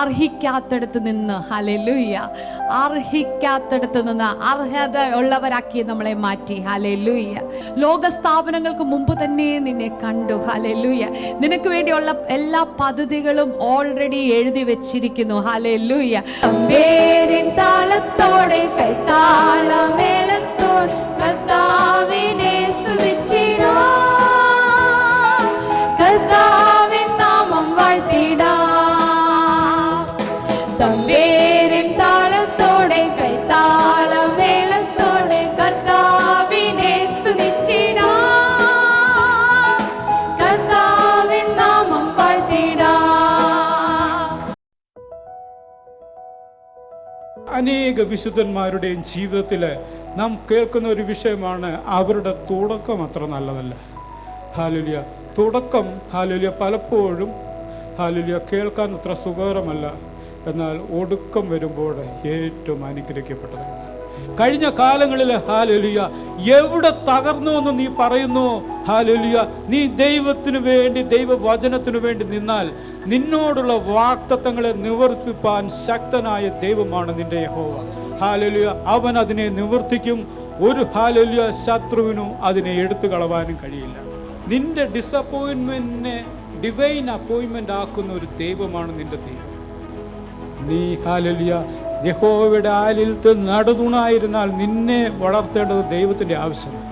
അർഹിക്കാത്തടത്ത് നിന്ന്, ഹല്ലേലൂയ, അർഹിക്കാത്തടത്ത് നിന്ന് അർഹത ഉള്ളവരാക്കി നമ്മളെ മാറ്റി. ഹല്ലേലൂയ. ലോകസ്ഥാപനങ്ങൾക്ക് മുമ്പ് തന്നെ നിന്നെ കണ്ടു. ഹല്ലേലൂയ. നിനക്ക് വേണ്ടിയുള്ള എല്ലാ പദ്ധതികളും ഓൾറെഡി എഴുതി വെച്ചിരിക്കുന്നു. ഹല്ലേലൂയ. താളത്തോടെ കൈത്താളമേളത്തോടെ കർത്താവിനെ സ്തുതിച്ചിടാം, കർത്താവിൻ നാമം വാഴ്ത്തിടാം. തമ്പേരിൻ താളത്തോടെ കൈത്താളമേളത്തോടെ കർത്താവിനെ സ്തുതിച്ചിടാം, കർത്താവിൻ നാമം വാഴ്ത്തിടാം. അനേക വിശുദ്ധന്മാരുടെയും ജീവിതത്തിൽ നാം കേൾക്കുന്ന ഒരു വിഷയമാണ് അവരുടെ തുടക്കം അത്ര നല്ലതല്ല. ഹല്ലേലൂയ. തുടക്കം ഹല്ലേലൂയ പലപ്പോഴും ഹല്ലേലൂയ കേൾക്കാൻ അത്ര സുഖകരമല്ല. എന്നാൽ ഒടുക്കം വരുമ്പോൾ ഏറ്റവും അനുഗ്രഹിക്കപ്പെട്ടതാണ്. കഴിഞ്ഞ കാലങ്ങളിൽ ഹല്ലേലൂയ എവിടെ തകർന്നു എന്ന് നീ പറയുന്നു, ഹല്ലേലൂയ, നീ ദൈവത്തിനു വേണ്ടി, ദൈവവചനത്തിനു വേണ്ടി നിന്നാൽ നിന്നോടുള്ള വാഗ്ദത്തങ്ങളെ നിവർത്തിപ്പാൻ ശക്തനായ ദൈവമാണ് നിന്റെ യഹോവ. ഹല്ലേലൂയ. അവൻ അതിനെ നിവർത്തിക്കും. ഒരു ഹല്ലേലൂയ ശത്രുവിനും അതിനെ എടുത്തു കളവാനും കഴിയില്ല. നിന്റെ ഡിസപ്പോയിൻമെന്റിനെ ഡിവൈൻ അപ്പോയിൻമെന്റ് ആക്കുന്ന ഒരു ദൈവമാണ് നിന്റെ ദൈവം. നീ ഹല്ലേലൂയ യഹോവയുടെ ആലയത്തിൽ നടുതുണായിരുന്നാൽ നിന്നെ വളർത്തേണ്ടത് ദൈവത്തിൻ്റെ ആവശ്യമാണ്.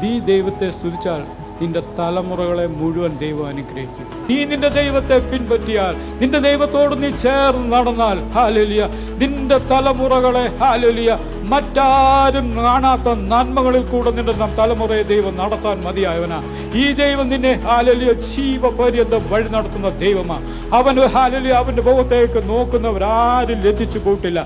നീ ദൈവത്തെ സ്തുതിച്ചാൽ നിന്റെ തലമുറകളെ മുഴുവൻ ദൈവം അനുഗ്രഹിക്കും. നീ നിന്റെ ദൈവത്തെ പിൻപറ്റിയാൽ, നിന്റെ ദൈവത്തോട് നീ ചേർന്ന് നടന്നാൽ, ഹല്ലേലൂയ, നിന്റെ തലമുറകളെ ഹല്ലേലൂയ മറ്റാരും കാണാത്ത നന്മകളിൽ കൂടെ നിന്റെ തലമുറയെ ദൈവം നടത്താൻ മതിയായവനാ. ഈ ദൈവം നിന്നെ ഹല്ലേലൂയ ജീവപര്യന്തം വഴി നടത്തുന്ന ദൈവമാണ്. അവന് ഹല്ലേലൂയ അവന്റെ മുഖത്തേക്ക് നോക്കുന്നവരാരും ലജ്ജിച്ചു കൂട്ടില്ല.